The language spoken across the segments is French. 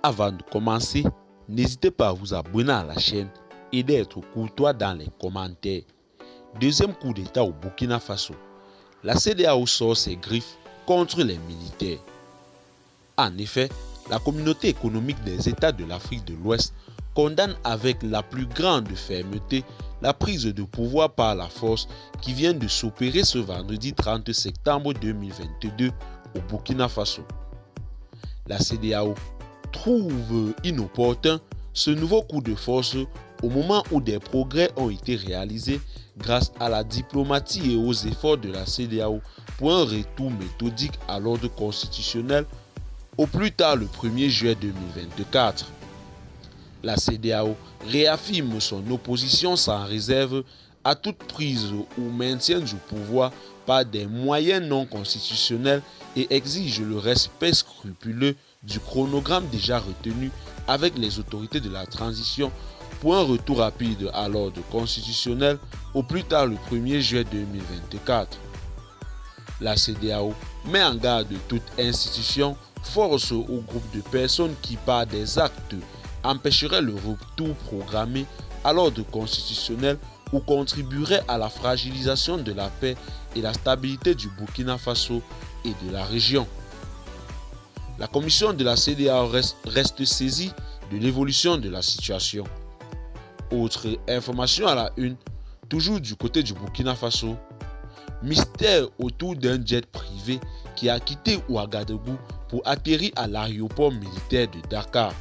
Avant de commencer, n'hésitez pas à vous abonner à la chaîne et d'être courtois dans les commentaires. Deuxième coup d'État au Burkina Faso. La CEDEAO sort ses griffes contre les militaires. En effet, la communauté économique des États de l'Afrique de l'Ouest condamne avec la plus grande fermeté la prise de pouvoir par la force qui vient de s'opérer ce vendredi 30 septembre 2022 au Burkina Faso. La CEDEAO trouve inopportun ce nouveau coup de force au moment où des progrès ont été réalisés grâce à la diplomatie et aux efforts de la CEDEAO pour un retour méthodique à l'ordre constitutionnel au plus tard le 1er juillet 2024. La CEDEAO réaffirme son opposition sans réserve à toute prise ou maintien du pouvoir par des moyens non constitutionnels et exige le respect scrupuleux du chronogramme déjà retenu avec les autorités de la transition pour un retour rapide à l'ordre constitutionnel au plus tard le 1er juillet 2024. La CEDEAO met en garde toute institution, force ou groupe de personnes qui par des actes empêcheraient le retour programmé à l'ordre constitutionnel ou contribuerait à la fragilisation de la paix et la stabilité du Burkina Faso et de la région. La commission de la CEDEAO reste saisie de l'évolution de la situation. Autre information à la une, toujours du côté du Burkina Faso, mystère autour d'un jet privé qui a quitté Ouagadougou pour atterrir à l'aéroport militaire de Dakar.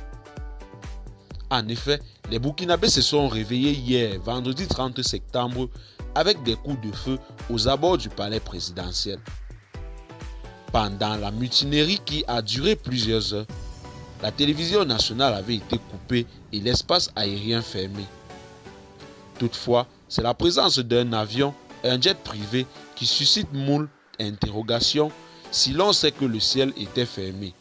En effet, les Burkinabés se sont réveillés hier, vendredi 30 septembre, avec des coups de feu aux abords du palais présidentiel. Pendant la mutinerie qui a duré plusieurs heures, la télévision nationale avait été coupée et l'espace aérien fermé. Toutefois, c'est la présence d'un avion, un jet privé, qui suscite moult interrogations si l'on sait que le ciel était fermé.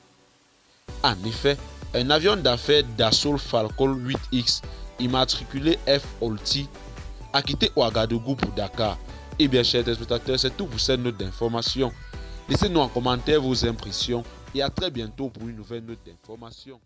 En effet, un avion d'affaires Dassault Falcon 8X immatriculé F-Olti a quitté Ouagadougou pour Dakar. Et bien, chers téléspectateurs, c'est tout pour cette note d'information. Laissez-nous en commentaire vos impressions et à très bientôt pour une nouvelle note d'information.